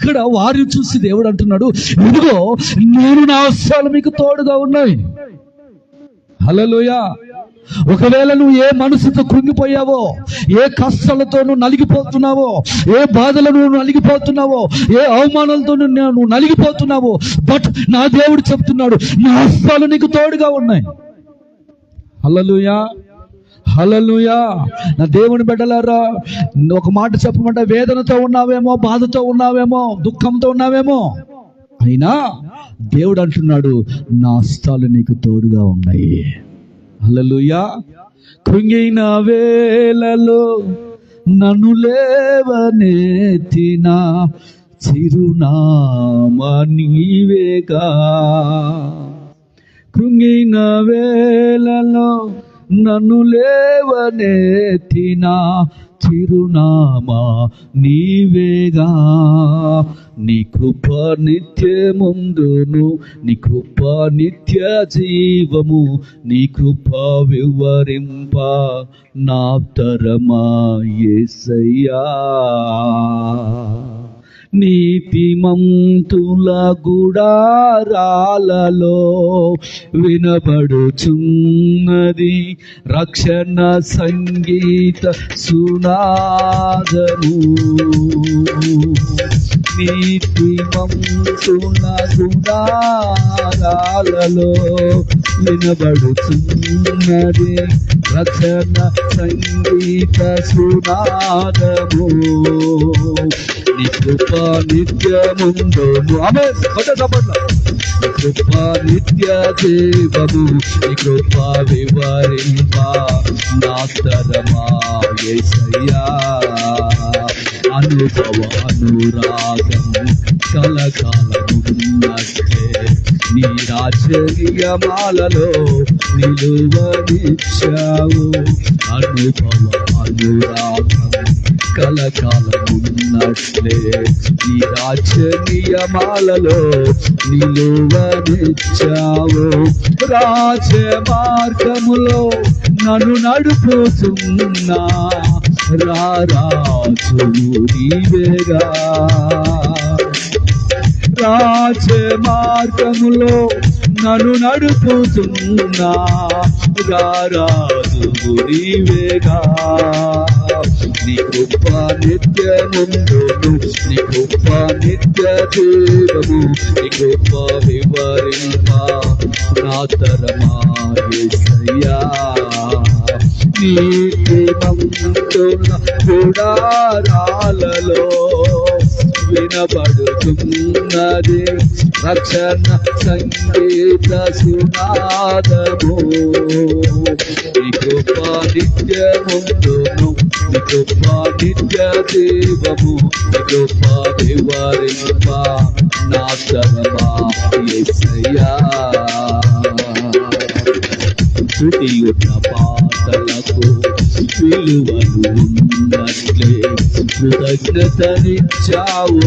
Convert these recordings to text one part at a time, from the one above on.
అక్కడ వారిని చూసి దేవుడు అంటున్నాడు, ఇదిగో నేను నా హస్తాలు మీకు తోడుగా ఉన్నాయి. హల్లెలూయా. ఒకవేళ నువ్వు ఏ మనసుతో కృంగిపోయావో, ఏ కష్టాలతో నువ్వు నలిగిపోతున్నావో, ఏ బాధలను నువ్వు నలిగిపోతున్నావో, ఏ అవమానాలతో నువ్వు నలిగిపోతున్నావో, బట్ నా దేవుడు చెప్తున్నాడు, నా హస్తాలు నీకు తోడుగా ఉన్నాయి. హల్లెలూయా, హల్లెలూయా. నా దేవుని బిడ్డలారా, ఒక మాట చెప్పమంటే, వేదనతో ఉన్నావేమో, బాధతో ఉన్నావేమో, దుఃఖంతో ఉన్నావేమో, అయినా దేవుడు అంటున్నాడు, నా హస్తాలు నీకు తోడుగా ఉన్నాయి. హల్లెలూయా. కృంగిన వేళలో నన్ను లేవనెత్తిన చిరునామా నీవేగా. కృంగిన వేళలో నన్ను లేవనెత్తిన చిరునామా నీవేగా. నీ కృప నిత్యముందును, నీ కృప నిత్య జీవము, నీ కృప వివరింప నా తరమా యేసయ్యా. నీతిమంతుల గుడారాలలో వినబడుచున్నది రక్షణ సంగీత సునాదము. నీతిమంతుల గుడారాలలో వినబడుచున్నది రక్షణ సంగీత సునాదము. నీ కృప నిత్యముందును, ఆమేన్. నీ కృప నిత్య జీవము, నీ కృప వివరింప నా తరమా యేసయ్యా. అనుభవ అనురాగం కలకాలమున్నట్లే నీ రాజకీయమాలలో నిలువనిచ్చావు. అనుభవ అనురాగం కలకాలమున్నట్లే నీ రాజనీయమాలలో నిలువనిచ్చావు. రాజమార్గములో నన్ను నడుపుతున్నా రారాజు నీవేగా. రాజమార్గములో నన్ను నడుపుతున్నా రారాజు నీవేగా. నీ కృప నిత్యముందును, నీ కృప నిత్య జీవము, నీ కృప వివరింప నా తరమా యేసయ్యా. నీతిమంతుల గుడారాలలో వినబడుతున్నది రక్షణ సంగీత సునాదము. నీ కృప నిత్యముందును, నీ కృప నిత్య జీవము, నీ కృప వివరింప నా తరమా యేసయ్యా. స్తుతి ఉన్న పాటలకు విలువలు ఉన్నట్లే కృతజ్ఞతనిచ్చావు,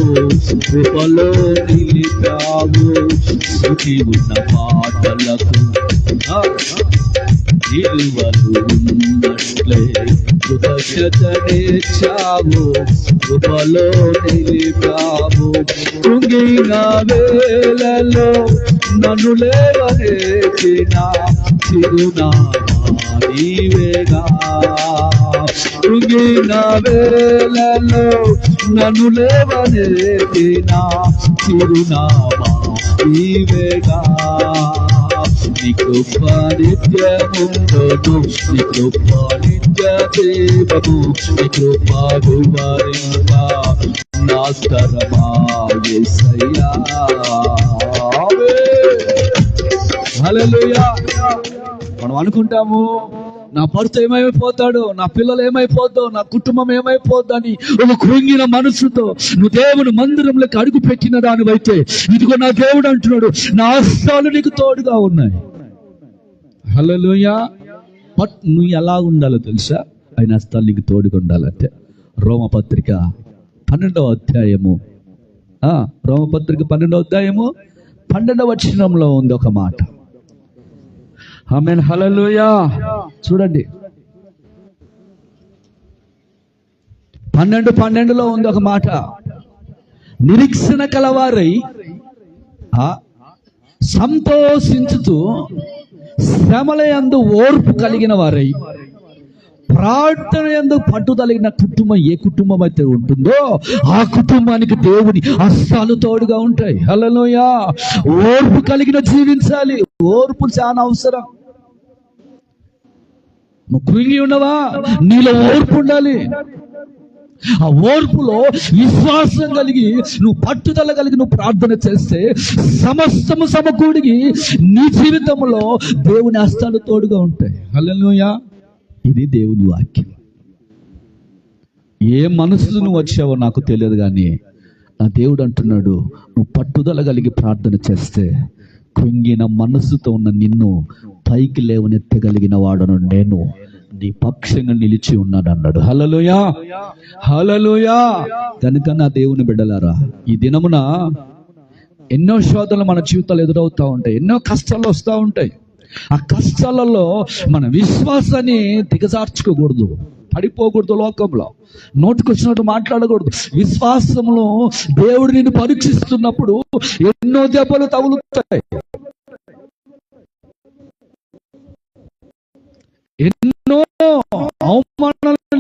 కృపలో నిలిపావు. స్తుతి ఉన్న పాటలకు విలువలు ఉన్నట్లే కృతజ్ఞతనిచ్చావు, కృపలో నిలిపావు. కృంగిన వేళలో నన్ను లేవనెత్తిన చిరునామా నీవేగా. కృంగిన వేళలో నన్ను లేవనెత్తిన చిరునామా నీవేగా. నీ కృప నిత్యముందును, నీ కృప నిత్య జీవము, నీ కృప వివరింప నా తరమా యేసయ్యా. హల్లెలూయా. మనం అనుకుంటాము, నా భర్త ఏమైపోతాడో, నా పిల్లలు ఏమైపోద్దో, నా కుటుంబం ఏమైపోద్దని ఒక కృంగిన మనసుతో నువ్వు దేవుని మందిరంలోకి అడుగు పెట్టిన దానివైతే, ఇదిగో నా దేవుడు అంటున్నాడు, నా హస్తాలు నీకు తోడుగా ఉన్నాయి. హల్లెలూయా. బట్ నువ్వు ఎలా ఉండాలో తెలుసా? ఆయన హస్తాలు నీకు తోడుగా ఉండాలంటే రోమపత్రిక 12వ అధ్యాయము, రోమపత్రిక 12వ అధ్యాయము 12వ వచనంలో ఉంది ఒక మాట. ఆమేన్. హల్లెలూయా. చూడండి, 12:12 ఉంది ఒక మాట. నిరీక్షణ కలవారై సంతోషించుతూ శ్రమల యందు ఓర్పు కలిగిన వారై ప్రార్థన యందు పట్టుదలిగిన కుటుంబం ఏ కుటుంబం అయితే ఉంటుందో ఆ కుటుంబానికి దేవుని హస్తాలు తోడుగా ఉంటాయి. హల్లెలూయా. ఓర్పు కలిగిన జీవించాలి. ఓర్పు చాలా అవసరం. నువ్వు కృంగి ఉండవా? నీలో ఓర్పు ఉండాలి. ఆ ఓర్పులో విశ్వాసం కలిగి నువ్వు పట్టుదల కలిగి నువ్వు ప్రార్థన చేస్తే సమస్తము సమకూడికి నీ జీవితంలో దేవుని హస్తాలు తోడుగా ఉంటాయి. హల్లెలూయా. ఇది దేవుని వాక్యం. ఏ మనసులో నువ్వు వచ్చావో నాకు తెలియదు, కానీ నా దేవుడు అంటున్నాడు, నువ్వు పట్టుదల కలిగి ప్రార్థన చేస్తే కృంగిన మనసుతో ఉన్న నిన్ను పైకి లేవనెత్తగలిగిన వాడను నేను నీ పక్షంగా నిలిచి ఉన్నాడు అన్నాడు. హల్లెలూయా, హల్లెలూయా. కనుక నా దేవుని బిడ్డలారా, ఈ దినమున ఎన్నో శోధనలు మన జీవితాలు ఎదురవుతూ ఉంటాయి, ఎన్నో కష్టాలు వస్తూ ఉంటాయి. ఆ కష్టాలలో మన విశ్వాసాన్ని దిగజార్చుకోకూడదు, పడిపోకూడదు. లోకంలో నోటికొచ్చినట్టు మాట్లాడకూడదు. విశ్వాసంలో దేవుడు నిన్ను పరీక్షిస్తున్నప్పుడు ఎన్నో దెబ్బలు తగులుతాయి, ఎన్నో అవమానాలు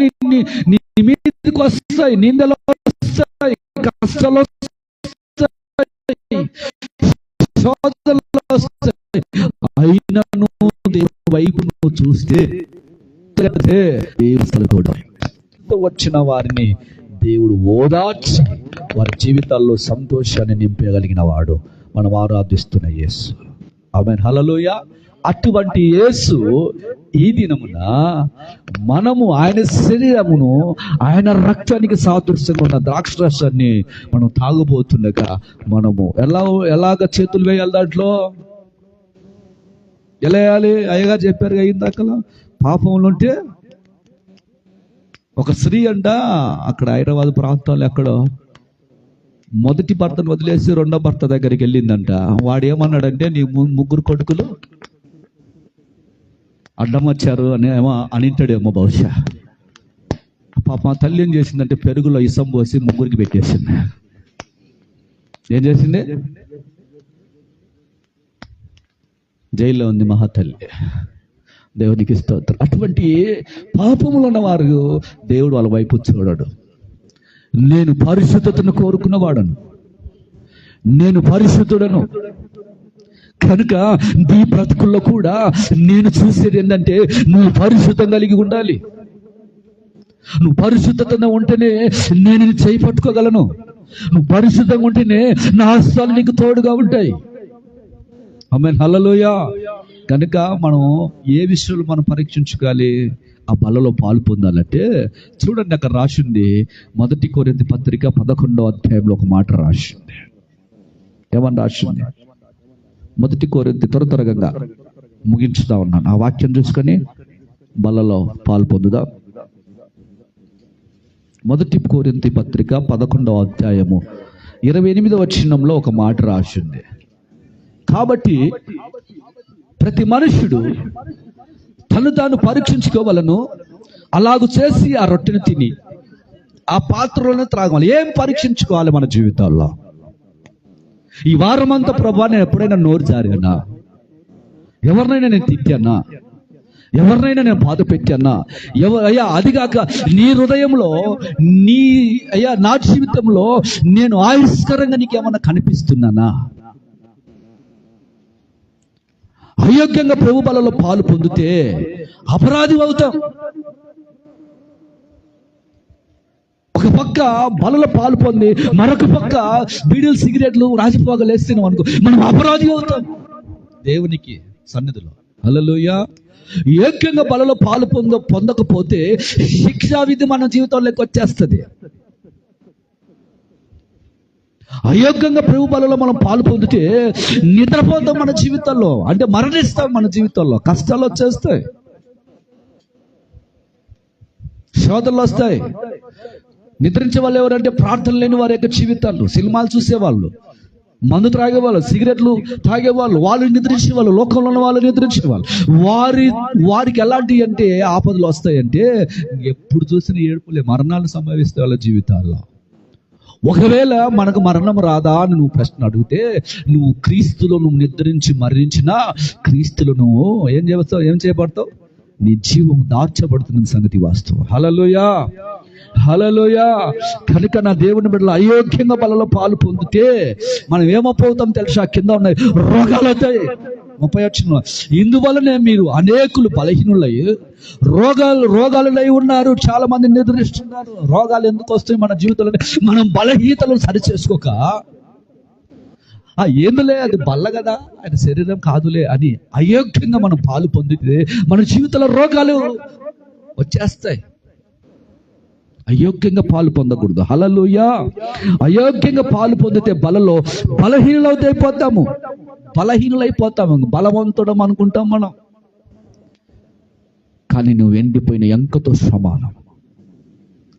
నీ మీదకి వస్తాయి, నిందలు వస్తాయి, కష్టాలు వస్తాయి, శోధనలు వస్తాయి. అయినను దేవుని వైపు నువ్వు చూస్తే వచ్చిన వారిని దేవుడు ఓదార్చి వారి జీవితాల్లో సంతోషాన్ని నింపగలిగిన వాడు మనం ఆరాధిస్తున్న యేసు. ఆమేన్, హల్లెలూయా. అటువంటి యేసు ఈ దినమున మనము ఆయన శరీరమును ఆయన రక్తానికి సాదృశ్యంగా ఉన్న ద్రాక్ష రసాన్ని మనం తాగబోతుండగా మనము ఎలాగ చేతులు వేయాలి? దాంట్లో ఎలా వేయాలి? అయ్యగా చెప్పారు ఇందాకలా. పాపంలో ఉంటే ఒక స్త్రీ అంట అక్కడ హైదరాబాద్ ప్రాంతాల్లో ఎక్కడో మొదటి భర్తను వదిలేసి రెండో భర్త దగ్గరికి వెళ్ళిందంట. వాడు ఏమన్నాడంటే, నీ ముగ్గురు కొడుకులు అడ్డం వచ్చారు అని ఏమో అనింటాడేమో బహుశా. పాప తల్లి ఏం చేసిందంటే పెరుగులో ఇసం పోసి ముగ్గురికి పెట్టేసింది. ఏం చేసింది? జైల్లో ఉంది మహాతల్లి. దేవునికి స్తోత్రం. అటువంటి పాపములు ఉన్నవారు దేవుడు వాళ్ళ వైపు చూడడు. నేను పరిశుద్ధతను కోరుకున్నవాడను, నేను పరిశుద్ధుడను. కనుక నీ బ్రతుకుల్లో కూడా నేను చూసేది ఏంటంటే, నువ్వు పరిశుద్ధం కలిగి ఉండాలి. నువ్వు పరిశుద్ధతను ఉంటేనే నేను చేయి పట్టుకోగలను. నువ్వు పరిశుద్ధంగా ఉంటేనే నా హస్తాలు నీకు తోడుగా ఉంటాయి. ఆమేన్, హల్లెలూయా. కనుక మనం ఏ విషయంలో మనం పరీక్షించుకోవాలి? ఆ బలలో పాలు పొందాలంటే చూడండి, అక్కడ రాసింది మొదటి కొరింథీ పత్రిక 11వ అధ్యాయంలో ఒక మాట రాసింది. ఏమని రాసింది? మొదటి కొరింథీ త్వరగా ముగించుతా ఉన్నాను. ఆ వాక్యం చూసుకొని బలలో పాలు పొందుదా. మొదటి కొరింథీ పత్రిక 11వ అధ్యాయము 28వ వచనంలో ఒక మాట రాసింది. కాబట్టి ప్రతి మనుష్యుడు తను తాను పరీక్షించుకోవాలను, అలాగూ చేసి ఆ రొట్టెను తిని ఆ పాత్రలను త్రాగాలి. ఏం పరీక్షించుకోవాలి మన జీవితాల్లో? ఈ వారం అంతా ప్రభా నేను ఎప్పుడైనా నోరు జారానా? ఎవరినైనా నేను తిట్టానా? ఎవరినైనా నేను బాధ పెట్టానా? అయ్యా అదిగాక నీ హృదయంలో నా జీవితంలో నేను ఆయుష్కరంగా నీకేమన్నా కనిపిస్తున్నానా? అయోగ్యంగా ప్రభు బలలో పాలు పొందితే అపరాధి అవుతాం. ఒక పక్క బలలో పాలు పొంది మరొక పక్క బీడీలు సిగరెట్లు రాజిపోగలు వేస్తున్నాం అనుకో, మనం అపరాధి అవుతాం దేవునికి సన్నిధిలో. హల్లెలూయా. యోగ్యంగా బలలో పాలు పొందకపోతే శిక్షా విధి మన జీవితంలోకి వచ్చేస్తుంది. అయోగ్యంగా ప్రభు బలలో మనం పాలు పొందితే నిద్రపోతాం మన జీవితంలో, అంటే మరణిస్తాం మన జీవితంలో. కష్టాలు వచ్చేస్తాయి, శోధనలు వస్తాయి. నిద్రించే వాళ్ళు ఎవరంటే ప్రార్థన లేని వారి యొక్క జీవితాలు. సినిమాలు చూసేవాళ్ళు, మందు త్రాగేవాళ్ళు, సిగరెట్లు తాగేవాళ్ళు, వాళ్ళు నిద్రించేవాళ్ళు, లోకంలో ఉన్న వాళ్ళు నిద్రించేవాళ్ళు. వారికి ఎలాంటి అంటే ఆపదలు వస్తాయంటే ఎప్పుడు చూసిన ఏడుపులే, మరణాలు సంభవిస్తాయి వాళ్ళ జీవితాల్లో. ఒకవేళ మనకు మరణం రాదా అని నువ్వు ప్రశ్న అడిగితే, నువ్వు క్రీస్తులో నువ్వు నిద్రించి మరణించినా క్రీస్తులో నువ్వు ఏం చేయబడతావు? నీ జీవం దార్చబడుతున్న సంగతి వాస్తవం. హల్లెలూయా, హల్లెలూయా. కనుక నా దేవుని బిడ్డలు అయోగ్యంగా బలలో పాలు పొందితే మనం ఏమైపోతాం తెలుసా? కింద ఉన్నాయి రోగాలు అవుతాయి. 31 ఇందువల్లనే మీరు అనేకులు బలహీనులై రోగాలై ఉన్నారు. చాలా మంది నిద్రిస్తున్నారు. రోగాలు ఎందుకు వస్తాయి మన జీవితంలో? మనం బలహీనతలను సరి చేసుకోక, ఏందులే అది బల్ల కదా, ఆయన శరీరం కాదులే అని అయోగ్యంగా మనం పాలు పొందితే మన జీవితంలో రోగాలు వచ్చేస్తాయి. అయోగ్యంగా పాలు పొందకూడదు. హల్లెలూయా. అయోగ్యంగా పాలు పొందితే బలలో బలహీనలైపోతాము. బలవంతుడం అనుకుంటాం మనం, కానీ నువ్వు ఎండిపోయిన ఎంకతో సమానం.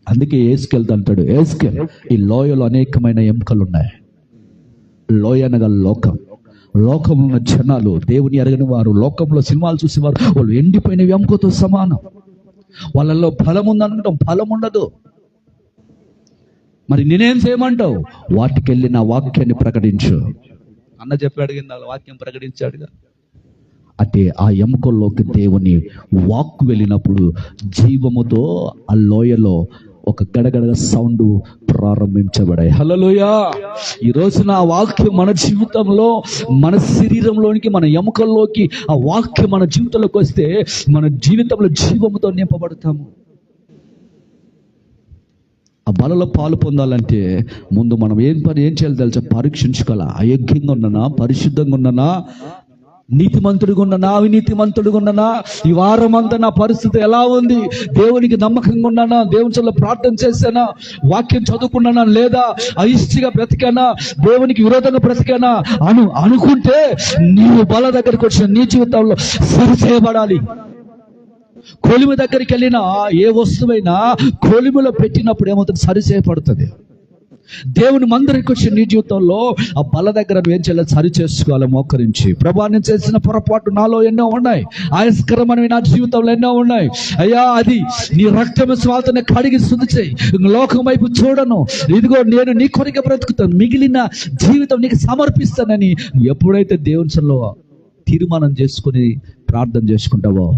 అందుకే ఏస్కెల్ అంటాడు, ఏస్కెల్ ఈ లోయలో అనేకమైన ఎముకలు ఉన్నాయి. లోయ అనగా లోకంలో ఉన్న జనాలు, దేవుని ఎరగని వారు, లోకంలో సినిమాలు చూసేవారు, వాళ్ళు ఎండిపోయిన ఎముకతో సమానం. వాళ్ళల్లో బలం ఉందనుకుంటాం, బలం ఉండదు. మరి నేనేం చేయమంటావు? వాటికెళ్ళి నా వాక్యాన్ని ప్రకటించు అన్న చెప్పాడు కింద, వాక్యం ప్రకటించాడుగా. అంటే ఆ ఎముకల్లోకి దేవుని వాక్కు వెళ్ళినప్పుడు జీవముతో ఆ లోయలో ఒక గడగడ సౌండ్ ప్రారంభించబడాయి. హల్లెలూయా. ఈ రోజున ఆ వాక్యం మన జీవితంలో, మన శరీరంలోనికి, మన ఎముకల్లోకి ఆ వాక్యం మన జీవితంలోకి వస్తే మన జీవితంలో జీవముతో నింపబడతాము. ఆ బలలో పాలు పొందాలంటే ముందు మనం ఏం చేయాలి తెలుసా? పరీక్షించుకోవాలి. అయోగ్యంగా ఉన్నానా, పరిశుద్ధంగా ఉన్నానా, నీతిమంతుడిగా ఉన్నానా, అవినీతిమంతుడిగా ఉన్నానా, ఈ వారం అంతా నా పరిస్థితి ఎలా ఉంది, దేవునికి నమ్మకంగా ఉన్నానా, దేవుని సన్నిధిలో ప్రార్థన చేశానా, వాక్యం చదువుకున్నానా లేదా, అయిష్టిగా బ్రతికానా, దేవునికి విరోధంగా బ్రతికానా అనుకుంటే నీవు బల దగ్గరికి వచ్చిన నీ జీవితంలో సరి చేయబడాలి. కొలిమి దగ్గరికి వెళ్ళినా ఏ వస్తువైనా కొలిమిలో పెట్టినప్పుడు ఏమవుతుంది? సరి చేయబడుతుంది. దేవుని మందిరికి వచ్చి నీ జీవితంలో ఆ బల దగ్గర నువ్వు ఏం చేయాలి? సరి చేసుకోవాలి. మోకరించి, ప్రభా నేను చేసిన పొరపాటు నాలో ఎన్నో ఉన్నాయి, ఆయస్కరమైనవి నా జీవితంలో ఎన్నో ఉన్నాయి అయ్యా, అది నీ రక్తము స్వాతని కడిగి శుద్ధి చేయి. లోకం వైపు చూడను, ఇదిగో నేను నీ కొరిక బ్రతుకుతాను, మిగిలిన జీవితం నీకు సమర్పిస్తానని ఎప్పుడైతే దేవుని సన్నిధిలో తీర్మానం చేసుకుని ప్రార్థన చేసుకుంటావో,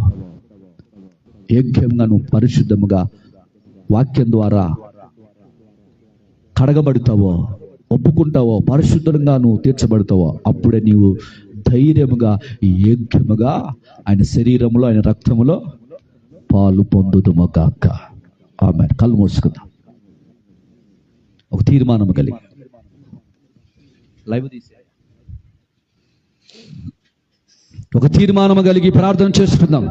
యోగ్యంగా నువ్వు పరిశుద్ధముగా వాక్యం ద్వారా కడగబడతావో, ఒప్పుకుంటావో, పరిశుద్ధంగా నువ్వు తీర్చబడతావో, అప్పుడే నీవు ధైర్యముగా యోగ్యముగా ఆయన శరీరంలో, ఆయన రక్తములో పాలు పొందుదుమగాక. ఆమేన్. కళ్ళు మూసుకుందాం. ఒక తీర్మానం కలిగి ఒక తీర్మానం కలిగి ప్రార్థన చేసుకుందాం.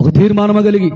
ఒక తీర్మానం కలిగి